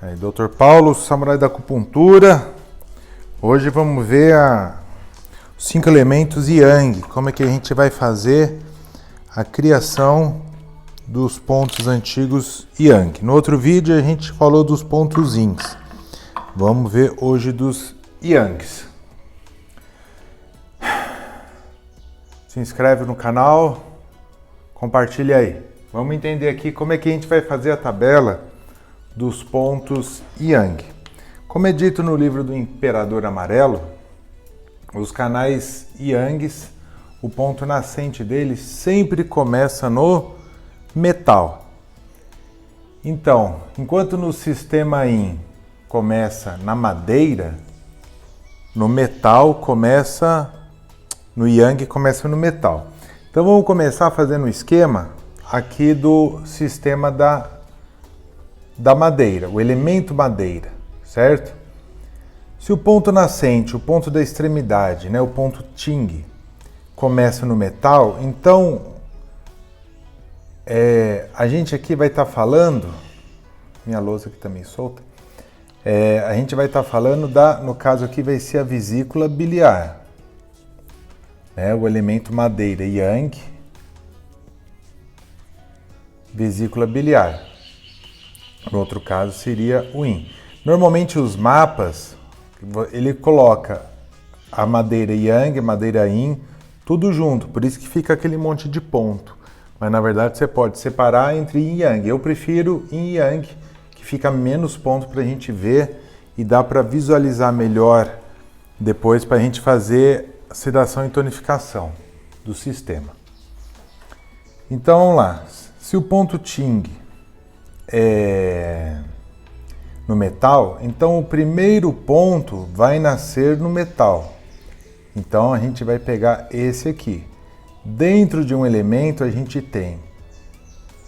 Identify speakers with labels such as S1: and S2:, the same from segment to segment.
S1: Aí, Dr. Paulo, samurai da acupuntura. Hoje vamos ver os 5 elementos Yang, como é que a gente vai fazer a criação dos pontos antigos Yang. No outro vídeo a gente falou dos pontos Yins. Vamos ver hoje dos Yangs. Se inscreve no canal, compartilha aí. Vamos entender aqui como é que a gente vai fazer a tabela dos pontos Yang. Como é dito no livro do Imperador Amarelo, os canais Yangs, o ponto nascente deles sempre começa no metal. Então, enquanto no sistema Yin começa na madeira, no metal começa, no Yang começa no metal. Então vamos começar fazendo um esquema aqui do sistema da madeira, o elemento madeira, certo? Se o ponto nascente, o ponto da extremidade, né, o ponto Ting, começa no metal, então a gente aqui vai estar falando, minha lousa aqui também solta, a gente vai estar falando no caso aqui vai ser a vesícula biliar, né, o elemento madeira, Yang, vesícula biliar. No outro caso seria o Yin. Normalmente os mapas, ele coloca a madeira Yang, madeira Yin, tudo junto, por isso que fica aquele monte de ponto. Mas na verdade você pode separar entre Yin e Yang. Eu prefiro Yin e Yang, que fica menos ponto para a gente ver e dá para visualizar melhor depois para a gente fazer a sedação e tonificação do sistema. Então vamos lá. Se o ponto Ting no metal, então o primeiro ponto vai nascer no metal. Então a gente vai pegar esse aqui. Dentro de um elemento a gente tem,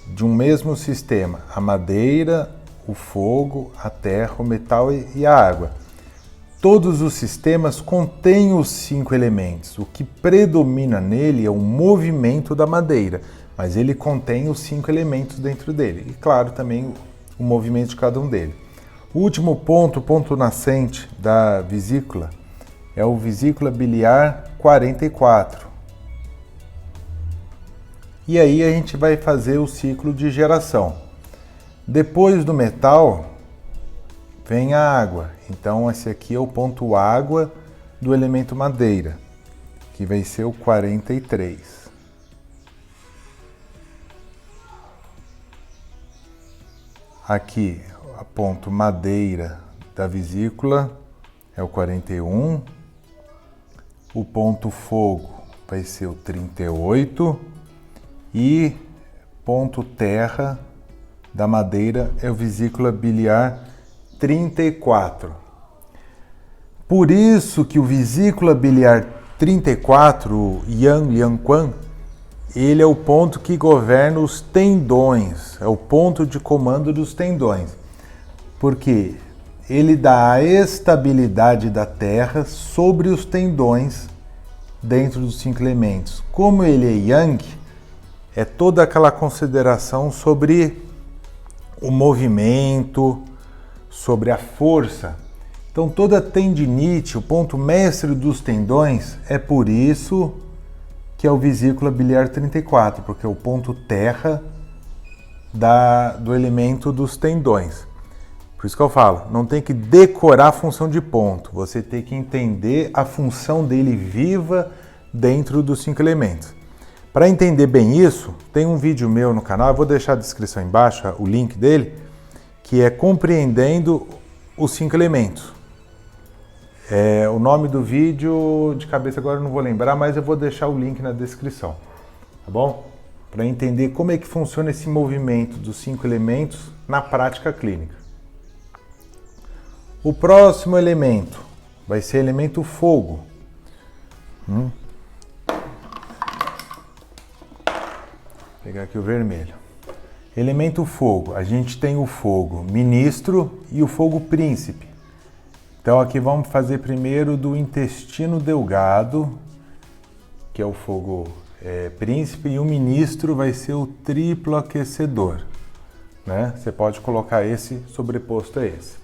S1: de um mesmo sistema, a madeira, o fogo, a terra, o metal e a água. Todos os sistemas contêm os 5 elementos. O que predomina nele é o movimento da madeira, mas ele contém os 5 elementos dentro dele. E claro, também o movimento de cada um deles. O último ponto, o ponto nascente da vesícula, é o vesícula biliar 44. E aí a gente vai fazer o ciclo de geração. Depois do metal, vem a água. Então esse aqui é o ponto água do elemento madeira, que vai ser o 43. Aqui, a ponto madeira da vesícula é o 41. O ponto fogo vai ser o 38. E ponto terra da madeira é o vesícula biliar 34. Por isso que o vesícula biliar 34, o Yang Quan, ele é o ponto que governa os tendões, é o ponto de comando dos tendões, porque ele dá a estabilidade da terra sobre os tendões dentro dos 5 elementos. Como ele é Yang, é toda aquela consideração sobre o movimento, sobre a força. Então toda tendinite, o ponto mestre dos tendões, é por isso que é o vesícula biliar 34, porque é o ponto terra do elemento dos tendões. Por isso que eu falo, não tem que decorar a função de ponto, você tem que entender a função dele viva dentro dos 5 elementos. Para entender bem isso, tem um vídeo meu no canal, eu vou deixar a descrição embaixo, o link dele, que é Compreendendo os 5 elementos. O nome do vídeo, de cabeça agora eu não vou lembrar, mas eu vou deixar o link na descrição, tá bom? Para entender como é que funciona esse movimento dos 5 elementos na prática clínica. O próximo elemento vai ser elemento fogo. Vou pegar aqui o vermelho. Elemento fogo, a gente tem o fogo ministro e o fogo príncipe. Então aqui vamos fazer primeiro do intestino delgado, que é o fogo príncipe, e o ministro vai ser o triplo aquecedor. né? Você pode colocar esse sobreposto a esse.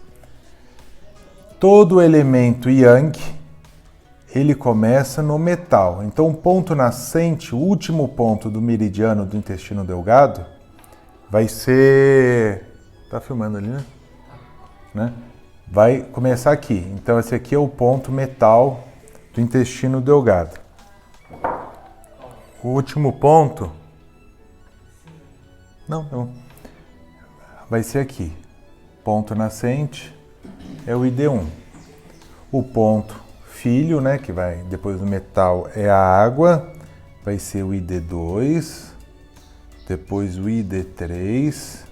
S1: Todo elemento Yang, ele começa no metal. Então, o ponto nascente, o último ponto do meridiano do intestino delgado, vai ser... Tá filmando ali, né? Vai começar aqui. Então, esse aqui é o ponto metal do intestino delgado. O último ponto... Não. Vai ser aqui. Ponto nascente é o ID1. O ponto filho, né, que vai depois do metal, é a água, vai ser o ID2, depois o ID3,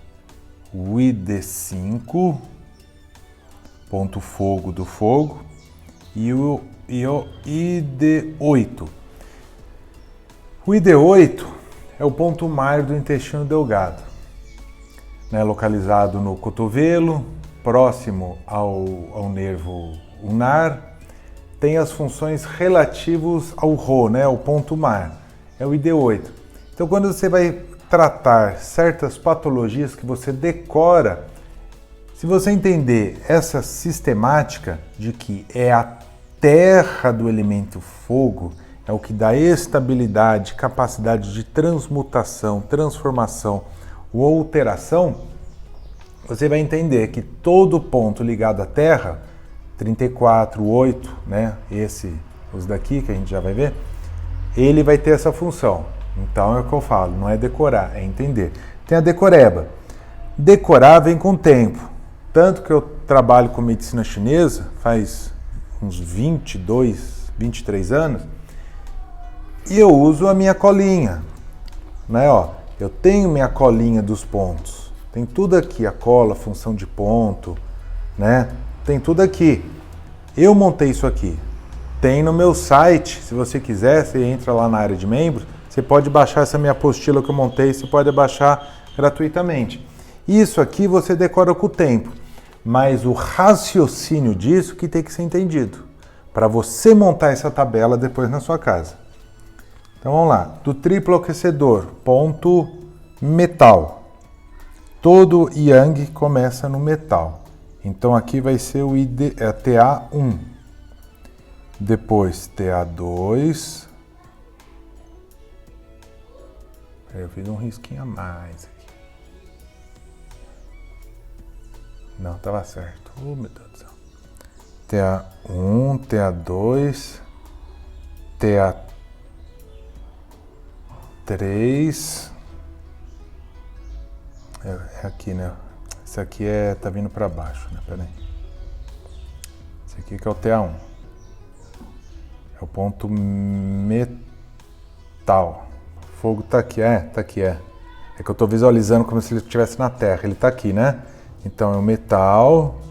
S1: o ID5, ponto fogo do fogo, e o ID8. O ID8 é o ponto mar do intestino delgado, né, localizado no cotovelo, próximo ao nervo ulnar, tem as funções relativas ao Rho, né, o ponto mar, é o ID8. Então, quando você vai tratar certas patologias que você decora, se você entender essa sistemática de que é a terra do elemento fogo, é o que dá estabilidade, capacidade de transmutação, transformação ou alteração, você vai entender que todo ponto ligado à terra, 34, 8, né? Os daqui que a gente já vai ver, ele vai ter essa função. Então é o que eu falo, não é decorar, é entender. Tem a decoreba. Decorar vem com o tempo. Tanto que eu trabalho com medicina chinesa faz uns 22, 23 anos e eu uso a minha colinha, né? Ó, eu tenho minha colinha dos pontos. Tem tudo aqui, a cola, função de ponto, né? Tem tudo aqui. Eu montei isso aqui. Tem no meu site, se você quiser, você entra lá na área de membros, você pode baixar essa minha apostila que eu montei, você pode baixar gratuitamente. Isso aqui você decora com o tempo, mas o raciocínio disso que tem que ser entendido, para você montar essa tabela depois na sua casa. Então vamos lá, do triplo aquecedor, ponto metal. Todo Yang começa no metal. Então aqui vai ser o TA1. Depois TA2. Eu fiz um risquinho a mais aqui. Não, estava certo. Oh, meu Deus do céu. TA1, TA2, TA3. É aqui, né? Esse aqui tá vindo para baixo, né? Pera aí. Esse aqui que é o TA1. É o ponto metal. O fogo tá aqui, tá aqui, É que eu tô visualizando como se ele estivesse na Terra. Ele tá aqui, né? Então é o metal.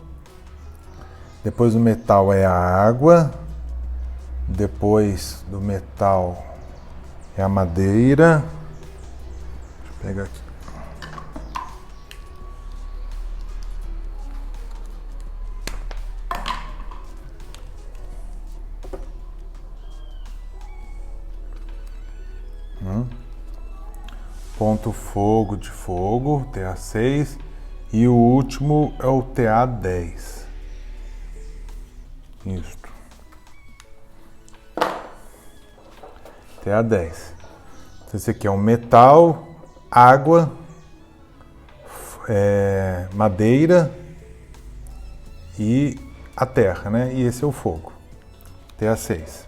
S1: Depois do metal é a água. Depois do metal é a madeira. Deixa eu pegar aqui. Ponto fogo de fogo, TA6, e o último é o TA10. Isso. TA10. Então, esse aqui é um metal, água, madeira e a terra, né? E esse é o fogo, TA6.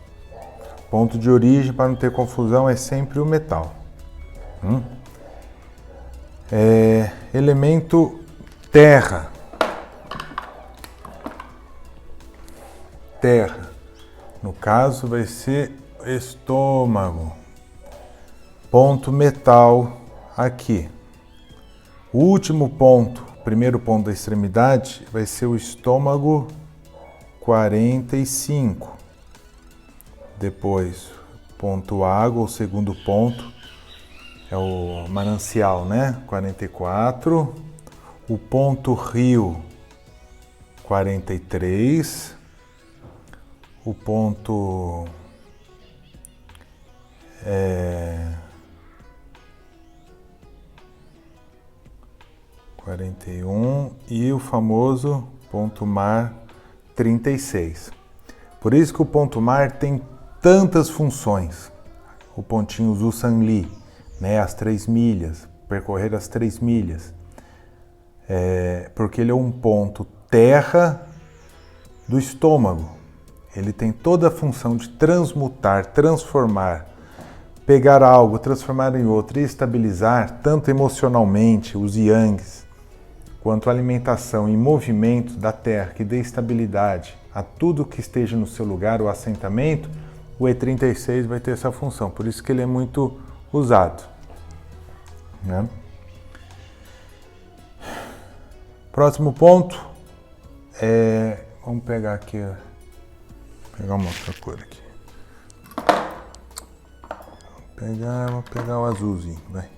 S1: Ponto de origem, para não ter confusão, é sempre o metal. Elemento terra. Terra. No caso, vai ser estômago. Ponto metal aqui. O último ponto, primeiro ponto da extremidade, vai ser o estômago 45. Depois, ponto água, o segundo ponto, é o manancial, né? 44. O ponto rio, 43. O ponto 44. 41 e o famoso ponto mar 36. Por isso que o ponto mar tem tantas funções. O pontinho Zhu-San-Li, né, as 3 milhas, percorrer as 3 milhas. Porque ele é um ponto terra do estômago. Ele tem toda a função de transmutar, transformar, pegar algo, transformar em outro e estabilizar, tanto emocionalmente, os yangs, quanto a alimentação e movimento da terra, que dê estabilidade a tudo que esteja no seu lugar, o assentamento. O E36 vai ter essa função, por isso que ele é muito usado, né? Próximo ponto vamos pegar aqui, pegar uma outra cor aqui. Vou pegar o azulzinho, vai.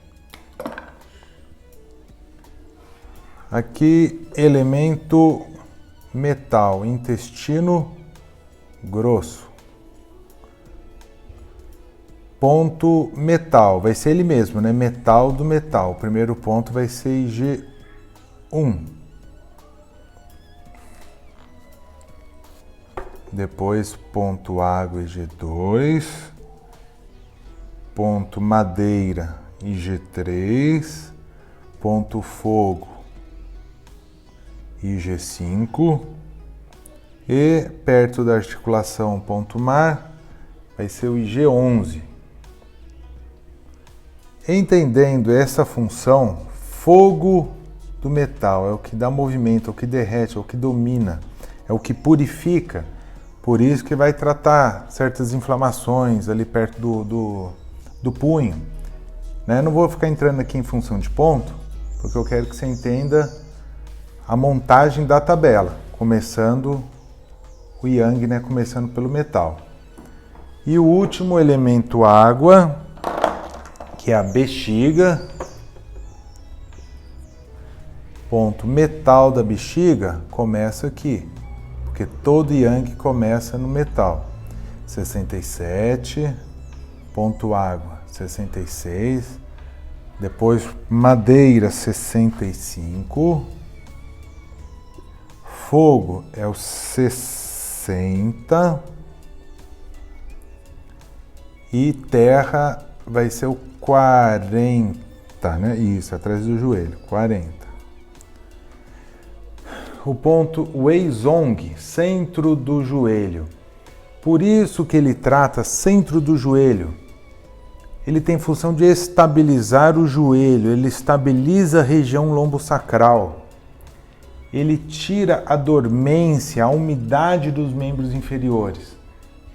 S1: Aqui, elemento metal, intestino grosso. Ponto metal, vai ser ele mesmo, né? Metal do metal. O primeiro ponto vai ser IG1. Depois ponto água, IG2. Ponto madeira, IG3. Ponto fogo, IG5. E perto da articulação ponto mar vai ser o IG11. Entendendo essa função, fogo do metal é o que dá movimento, é o que derrete, é o que domina, é o que purifica. Por isso que vai tratar certas inflamações ali perto do punho, né? Não vou ficar entrando aqui em função de ponto, porque eu quero que você entenda a montagem da tabela, começando o yang, né? Começando pelo metal. E o último elemento água, que é a bexiga. Ponto metal da bexiga começa aqui, porque todo yang começa no metal. 67, ponto água, 66, depois madeira, 65, fogo é o 60 e terra vai ser o 40, né? Isso, atrás do joelho, 40. O ponto Weizong, centro do joelho. Por isso que ele trata centro do joelho. Ele tem função de estabilizar o joelho, ele estabiliza a região lombosacral. Ele tira a dormência, a umidade dos membros inferiores.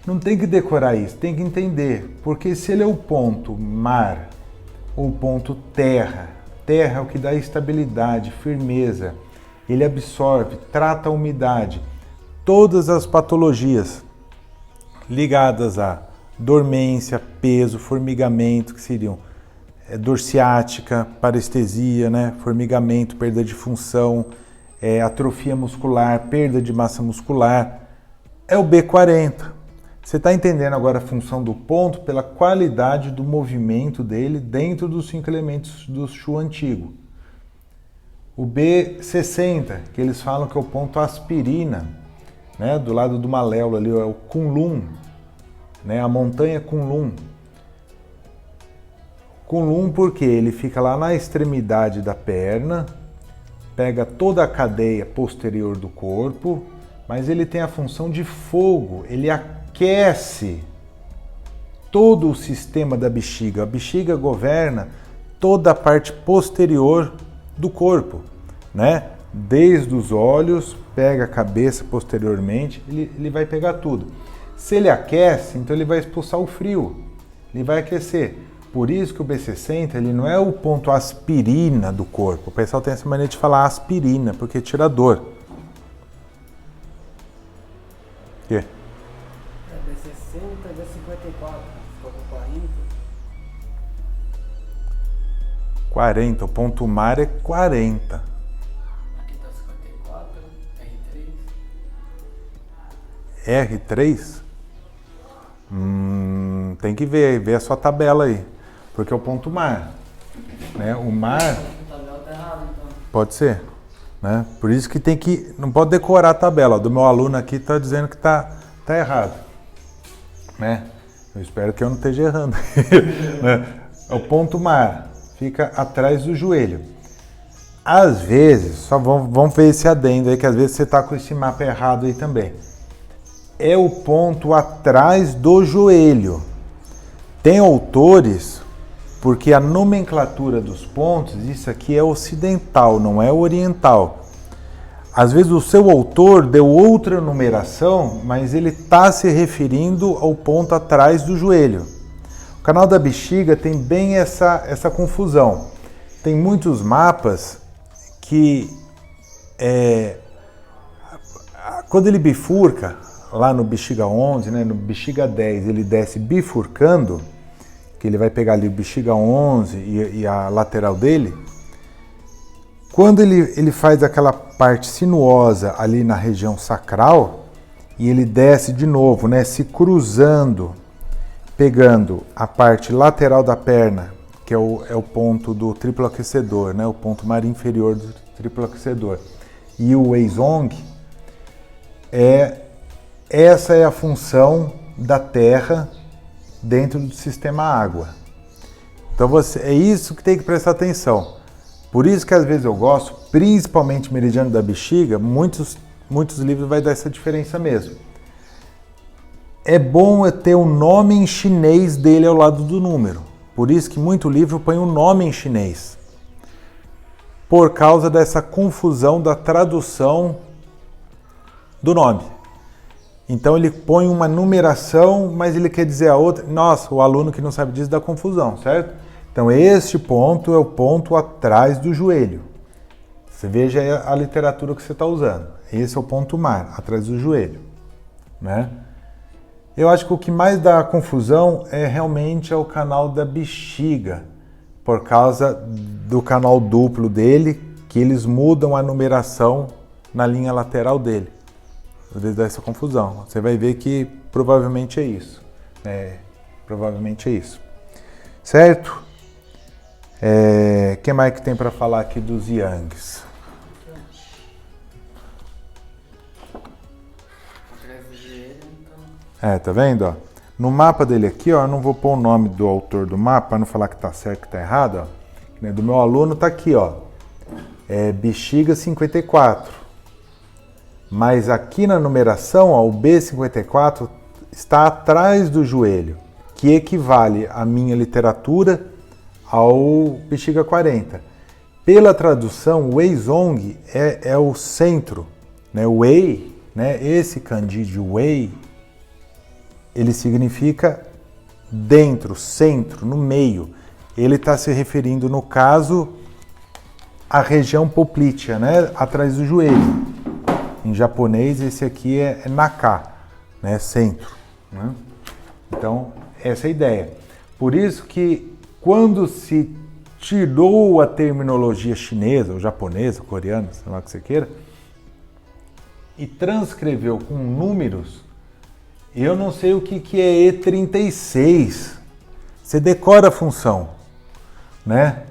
S1: Não tem que decorar isso, tem que entender. Porque se ele é o ponto mar ou ponto terra, terra é o que dá estabilidade, firmeza. Ele absorve, trata a umidade. Todas as patologias ligadas a dormência, peso, formigamento, que seriam dor ciática, parestesia, né? Formigamento, perda de função, atrofia muscular, perda de massa muscular, é o B40. Você está entendendo agora a função do ponto pela qualidade do movimento dele dentro dos 5 elementos do Shu antigo. O B60, que eles falam que é o ponto aspirina, né? Do lado do maléolo ali, é o Kunlun, né? A montanha Kunlun. Kunlun porque ele fica lá na extremidade da perna, pega toda a cadeia posterior do corpo, mas ele tem a função de fogo, ele aquece todo o sistema da bexiga. A bexiga governa toda a parte posterior do corpo, né? Desde os olhos, pega a cabeça posteriormente, ele vai pegar tudo. Se ele aquece, então ele vai expulsar o frio, ele vai aquecer. Por isso que o B60 ele não é o ponto aspirina do corpo. O pessoal tem essa mania de falar aspirina, porque tira dor. O quê?
S2: B60 e B54, ficou com 40.
S1: 40, o ponto mar é 40.
S2: Aqui tá 54, R3.
S1: R3? Tem que ver a sua tabela aí. Porque é o ponto mar, né? O mar...
S2: A tabela tá errada, então.
S1: Pode ser. Né? Por isso que tem que... Não pode decorar a tabela. Do meu aluno aqui está dizendo que tá errado. Né? Eu espero que eu não esteja errando. Né? O ponto mar fica atrás do joelho. Às vezes, só vamos ver esse adendo aí, que às vezes você está com esse mapa errado aí também. É o ponto atrás do joelho. Tem autores, porque a nomenclatura dos pontos, isso aqui é ocidental, não é oriental. Às vezes o seu autor deu outra numeração, mas ele está se referindo ao ponto atrás do joelho. O canal da bexiga tem bem essa confusão. Tem muitos mapas que, quando ele bifurca, lá no bexiga 11, né, no bexiga 10, ele desce bifurcando, que ele vai pegar ali o bexiga 11 e a lateral dele. Quando ele faz aquela parte sinuosa ali na região sacral, e ele desce de novo, né, se cruzando, pegando a parte lateral da perna, que é o ponto do triplo aquecedor, né, o ponto mar inferior do triplo aquecedor, e o Weizong, essa é a função da Terra dentro do sistema água. Então é isso que tem que prestar atenção. Por isso que às vezes eu gosto, principalmente Meridiano da Bexiga, muitos livros vai dar essa diferença mesmo. É bom ter o nome em chinês dele ao lado do número. Por isso que muito livro põe o nome em chinês. Por causa dessa confusão da tradução do nome. Então ele põe uma numeração, mas ele quer dizer a outra. Nossa, o aluno que não sabe disso dá confusão, certo? Então este ponto é o ponto atrás do joelho. Você veja a literatura que você está usando. Esse é o ponto mar, atrás do joelho. Né? Eu acho que o que mais dá confusão é realmente o canal da bexiga, por causa do canal duplo dele, que eles mudam a numeração na linha lateral dele. Às vezes dá essa confusão. Você vai ver que provavelmente é isso. Provavelmente é isso. Certo? O que mais que tem para falar aqui dos Yangs? Tá vendo? Ó? No mapa dele aqui, ó, eu não vou pôr o nome do autor do mapa, para não falar que tá certo que tá errado. Ó. Do meu aluno tá aqui, ó. Bexiga 54. Mas aqui na numeração, ó, o B54 está atrás do joelho, que equivale à minha literatura ao bexiga 40. Pela tradução, o Weizong é o centro, né? O Wei, né? Esse kanji de Wei, ele significa dentro, centro, no meio. Ele está se referindo, no caso, à região poplítea, né? Atrás do joelho. Em japonês, esse aqui é Naka, né? Centro. Né? Então, essa é a ideia. Por isso que, quando se tirou a terminologia chinesa, ou japonesa, ou coreana, sei lá o que você queira, e transcreveu com números, eu não sei o que é E36. Você decora a função, né?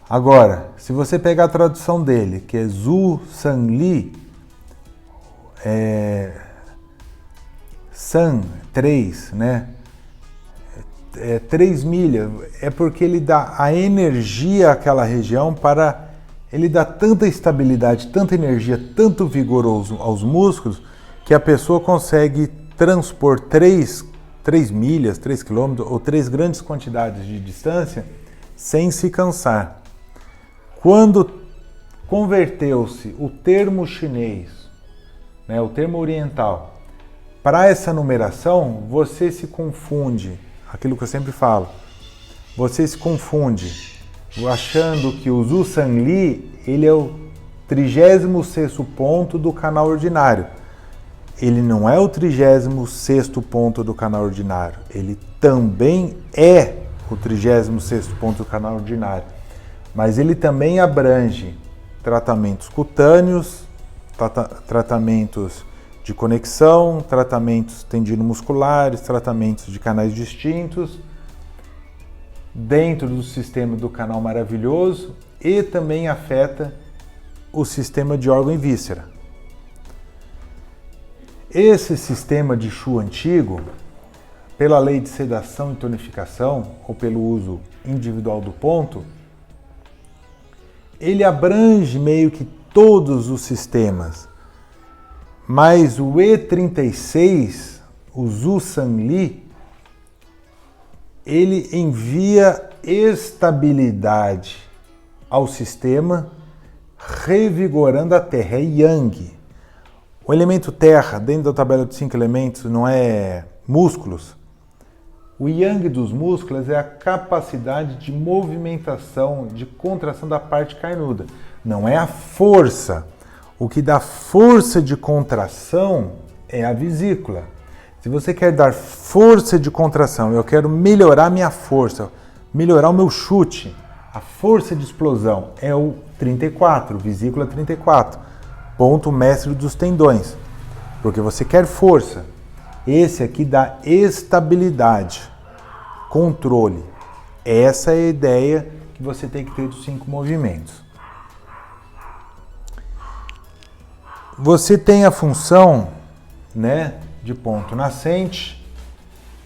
S1: Agora, se você pegar a tradução dele, que é Zhu Sanli, San, 3, né? 3 milhas, é porque ele dá a energia àquela região para... Ele dá tanta estabilidade, tanta energia, tanto vigor aos músculos, que a pessoa consegue transpor 3 milhas, 3 quilômetros, ou 3 grandes quantidades de distância, sem se cansar. Quando converteu-se o termo chinês, né, o termo oriental, para essa numeração, você se confunde, aquilo que eu sempre falo, você se confunde achando que o Zhu Sanli, ele é o 36º ponto do canal ordinário. Ele não é o 36º ponto do canal ordinário, ele também é o 36º ponto do canal ordinário, mas ele também abrange tratamentos cutâneos, tratamentos de conexão, tratamentos tendinomusculares, tratamentos de canais distintos, dentro do sistema do canal maravilhoso, e também afeta o sistema de órgão e víscera. Esse sistema de Shu antigo, pela lei de sedação e tonificação, ou pelo uso individual do ponto, ele abrange meio que todos os sistemas. Mas o E36, o Zhu Sanli, ele envia estabilidade ao sistema, revigorando a Terra. É Yang. O elemento Terra, dentro da tabela de 5 elementos, não é músculos. O Yang dos músculos é a capacidade de movimentação, de contração da parte carnuda. Não é a força. O que dá força de contração é a vesícula. Se você quer dar força de contração, eu quero melhorar minha força, melhorar o meu chute, a força de explosão é o 34, vesícula 34, ponto mestre dos tendões, porque você quer força. Esse aqui dá estabilidade, controle. Essa é a ideia que você tem que ter dos 5 movimentos. Você tem a função, né, de ponto nascente,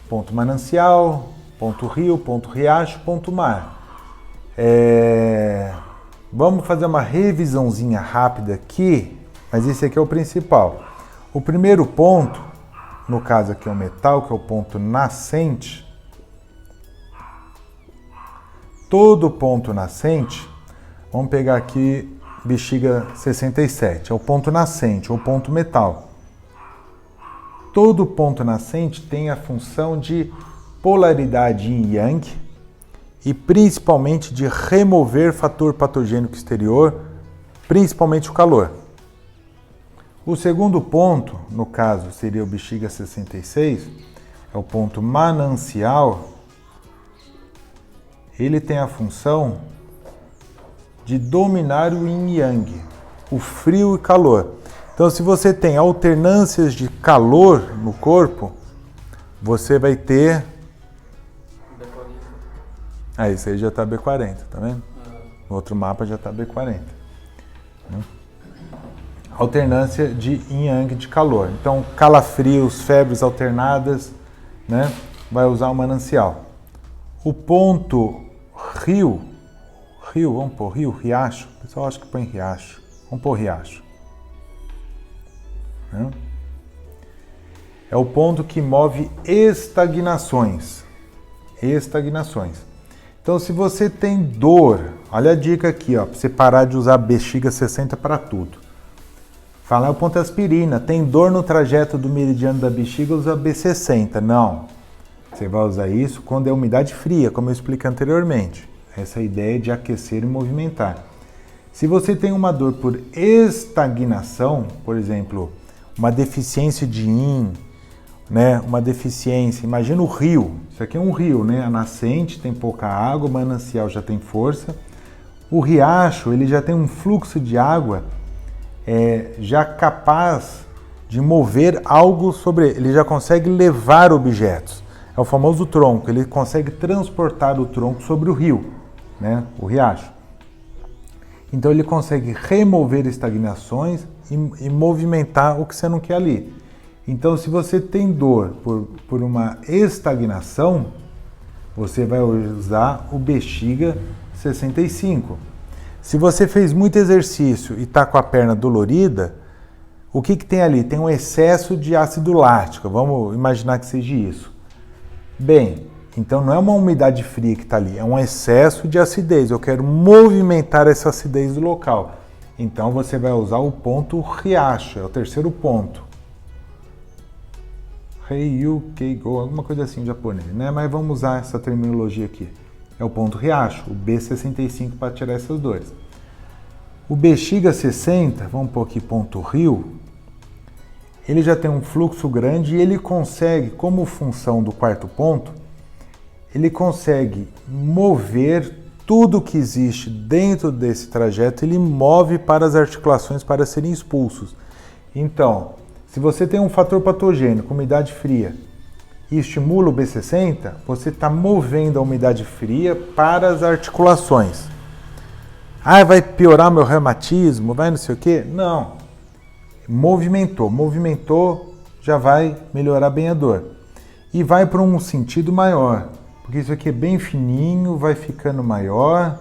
S1: ponto manancial, ponto rio, ponto riacho, ponto mar. Vamos fazer uma revisãozinha rápida aqui, mas esse aqui é o principal. O primeiro ponto, no caso aqui é o metal, que é o ponto nascente. Todo ponto nascente, vamos pegar aqui bexiga 67, é o ponto nascente, ou ponto metal. Todo ponto nascente tem a função de polaridade yin e yang e principalmente de remover fator patogênico exterior, principalmente o calor. O segundo ponto, no caso, seria o bexiga 66, é o ponto manancial. Ele tem a função de dominar o yin e yang, o frio e calor. Então, se você tem alternâncias de calor no corpo, você vai ter... Isso aí já está B40, tá vendo? No outro mapa já está B40. Alternância de yin e yang de calor. Então, calafrios, febres alternadas, né? Vai usar o manancial. O ponto rio, vamos pôr rio, riacho. O pessoal acha que põe riacho. Vamos pôr riacho. É o ponto que move estagnações. Então, se você tem dor, olha a dica aqui, ó, para você parar de usar bexiga 60 para tudo. Falar o ponto aspirina, tem dor no trajeto do meridiano da bexiga, usa B60. Não. Você vai usar isso quando é umidade fria, como eu expliquei anteriormente. Essa ideia de aquecer e movimentar. Se você tem uma dor por estagnação, por exemplo, uma deficiência de yin, né, uma deficiência, imagina o rio, isso aqui é um rio, né, a nascente tem pouca água, o manancial já tem força, o riacho ele já tem um fluxo de água já capaz de mover algo sobre ele já consegue levar objetos, é o famoso tronco, ele consegue transportar o tronco sobre o rio, né, o riacho. Então ele consegue remover estagnações e movimentar o que você não quer ali. Então, se você tem dor por uma estagnação, você vai usar o bexiga 65. Se você fez muito exercício e está com a perna dolorida, o que tem ali? Tem um excesso de ácido lático. Vamos imaginar que seja isso. Bem, então não é uma umidade fria que está ali, é um excesso de acidez. Eu quero movimentar essa acidez do local. Então, você vai usar o ponto riacho, é o terceiro ponto. Heiyu Keigo, alguma coisa assim em japonês, né? Mas vamos usar essa terminologia aqui. É o ponto riacho, o B65 para tirar essas dores. O bexiga 60, vamos pôr aqui ponto rio, ele já tem um fluxo grande e ele consegue, como função do quarto ponto, ele consegue mover tudo que existe dentro desse trajeto, ele move para as articulações para serem expulsos. Então, se você tem um fator patogênico, umidade fria, e estimula o B60, você está movendo a umidade fria para as articulações. Ah, vai piorar meu reumatismo, vai não sei o quê? Não. Movimentou, já vai melhorar bem a dor. E vai para um sentido maior, porque isso aqui é bem fininho, vai ficando maior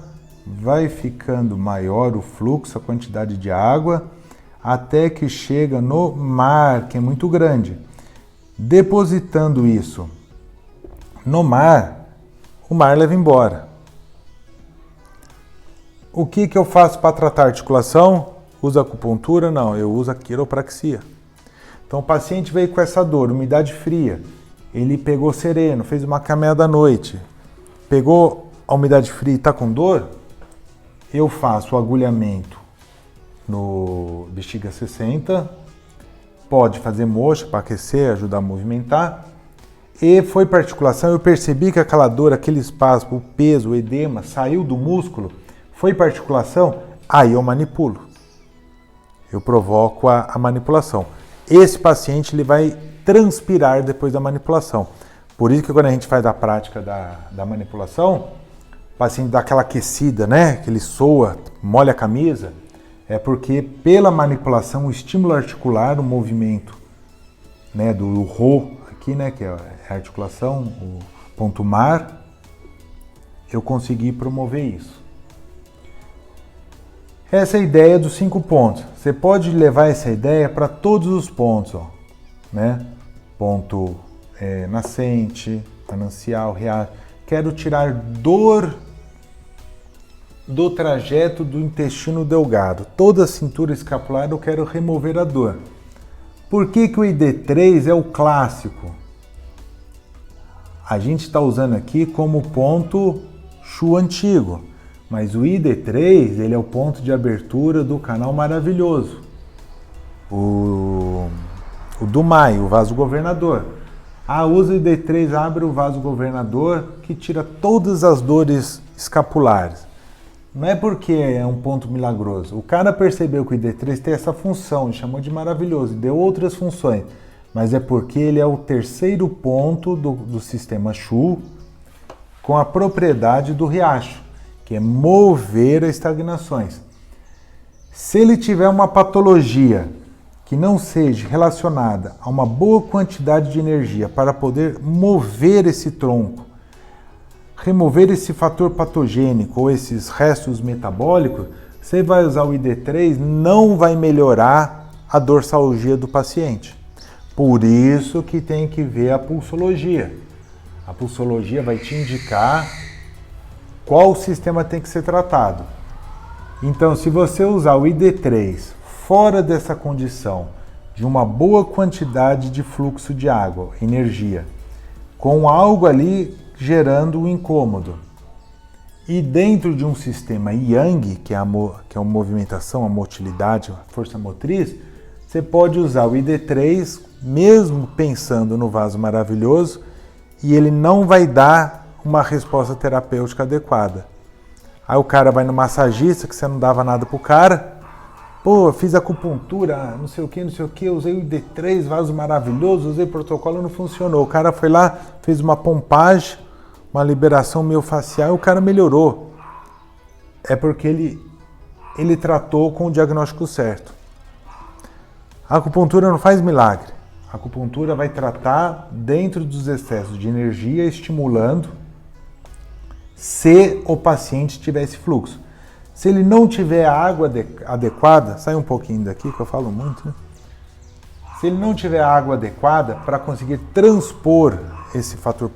S1: o fluxo, a quantidade de água, até que chega no mar, que é muito grande. Depositando isso no mar, o mar leva embora. O que eu faço para tratar a articulação? Usa acupuntura? Não, eu uso a quiropraxia. Então o paciente veio com essa dor, umidade fria, ele pegou sereno, fez uma caminhada à noite, pegou a umidade fria e está com dor, eu faço o agulhamento no bexiga 60, pode fazer moxa para aquecer, ajudar a movimentar, e foi para a articulação, eu percebi que aquela dor, aquele espasmo, o peso, o edema, saiu do músculo, foi para a articulação, aí eu manipulo. Eu provoco a manipulação. Esse paciente ele vai transpirar depois da manipulação. Por isso que quando a gente faz a prática da manipulação, o paciente dá aquela aquecida, né? Que ele soa, molha a camisa. É porque pela manipulação, o estímulo articular, o movimento, né, do RO aqui, né, que é a articulação, o ponto mar, eu consegui promover isso. Essa é a ideia dos 5 pontos. Você pode levar essa ideia para todos os pontos, ó, né? Ponto nascente, manancial, riacho. Quero tirar dor do trajeto do intestino delgado. Toda a cintura escapular eu quero remover a dor. Por que o ID3 é o clássico? A gente está usando aqui como ponto Shu antigo. Mas o ID3, ele é o ponto de abertura do canal maravilhoso. O do Mai, o vaso governador. Usa o ID3, abre o vaso governador, que tira todas as dores escapulares. Não é porque é um ponto milagroso. O cara percebeu que o ID3 tem essa função, chamou de maravilhoso, deu outras funções. Mas é porque ele é o terceiro ponto do sistema Shu, com a propriedade do riacho, que é mover as estagnações. Se ele tiver uma patologia que não seja relacionada a uma boa quantidade de energia para poder mover esse tronco, remover esse fator patogênico ou esses restos metabólicos, você vai usar o ID3, não vai melhorar a dorsalgia do paciente. Por isso que tem que ver a pulsologia. A pulsologia vai te indicar qual sistema tem que ser tratado. Então, se você usar o ID3 fora dessa condição de uma boa quantidade de fluxo de água, energia, com algo ali gerando um incômodo, e dentro de um sistema Yang, que é a movimentação, a motilidade, a força motriz, você pode usar o ID3 mesmo pensando no vaso maravilhoso e ele não vai dar uma resposta terapêutica adequada. Aí o cara vai no massagista, que você não dava nada pro cara. Pô, fiz acupuntura, não sei o que, usei o ID3, vaso maravilhoso, usei protocolo, não funcionou. O cara foi lá, fez uma pompagem, uma liberação miofascial e o cara melhorou. É porque ele tratou com o diagnóstico certo. A acupuntura não faz milagre. A acupuntura vai tratar dentro dos excessos de energia, estimulando, se o paciente tiver esse fluxo. Se ele não tiver a água adequada, sai um pouquinho daqui que eu falo muito, né? Se ele não tiver a água adequada para conseguir transpor esse fator,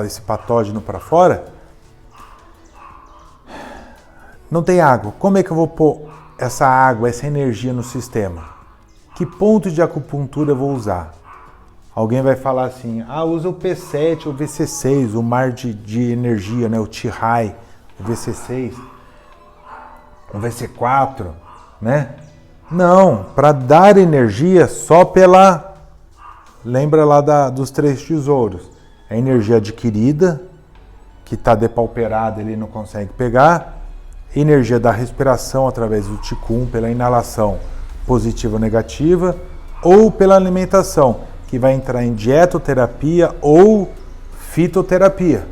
S1: esse patógeno para fora, não tem água. Como é que eu vou pôr essa água, essa energia no sistema? Que ponto de acupuntura eu vou usar? Alguém vai falar assim, usa o P7, o VC6, o mar de energia, né? O T-High, o VC6, o VC4, né? Não, para dar energia só pela... Lembra lá dos 3 tesouros. A energia adquirida, que está depauperada, ele não consegue pegar. Energia da respiração através do Qigong, pela inalação positiva ou negativa, ou pela alimentação, que vai entrar em dietoterapia ou fitoterapia.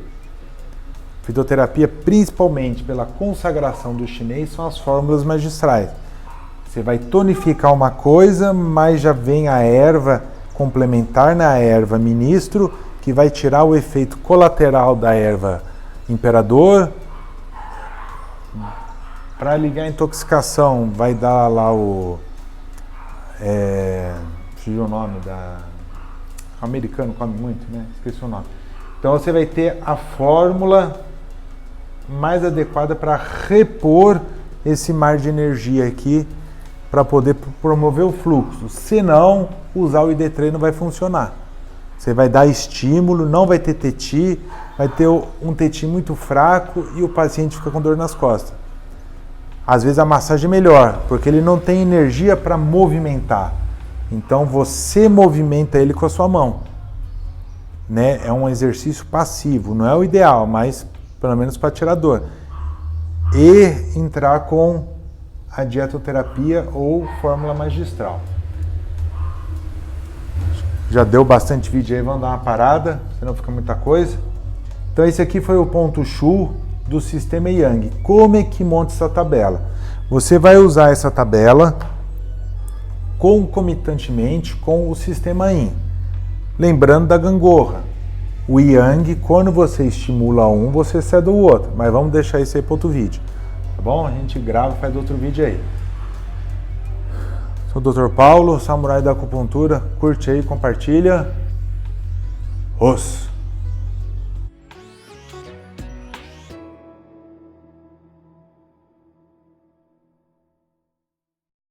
S1: Fitoterapia, principalmente pela consagração do chinês, são as fórmulas magistrais. Você vai tonificar uma coisa, mas já vem a erva complementar na erva ministro, que vai tirar o efeito colateral da erva imperador. Para aliviar a intoxicação, vai dar lá o... Esqueci o nome da... O americano come muito, né? Esqueci o nome. Então você vai ter a fórmula mais adequada para repor esse mar de energia aqui, para poder promover o fluxo. Se não, usar o ID3 não vai funcionar. Você vai dar estímulo, não vai ter teti, vai ter um teti muito fraco e o paciente fica com dor nas costas. Às vezes a massagem é melhor, porque ele não tem energia para movimentar. Então você movimenta ele com a sua mão. Né? É um exercício passivo, não é o ideal, mas pelo menos para tirar dor. E entrar com a dietoterapia ou fórmula magistral. Já deu bastante vídeo aí, vamos dar uma parada, senão fica muita coisa. Então esse aqui foi o ponto Shu do sistema Yang. Como é que monta essa tabela? Você vai usar essa tabela concomitantemente com o sistema Yin. Lembrando da gangorra. O Yang, quando você estimula um, você cede o outro. Mas vamos deixar isso aí para outro vídeo. Tá bom? A gente grava e faz outro vídeo aí. Sou o Dr. Paulo, samurai da acupuntura. Curte aí, compartilha. Os.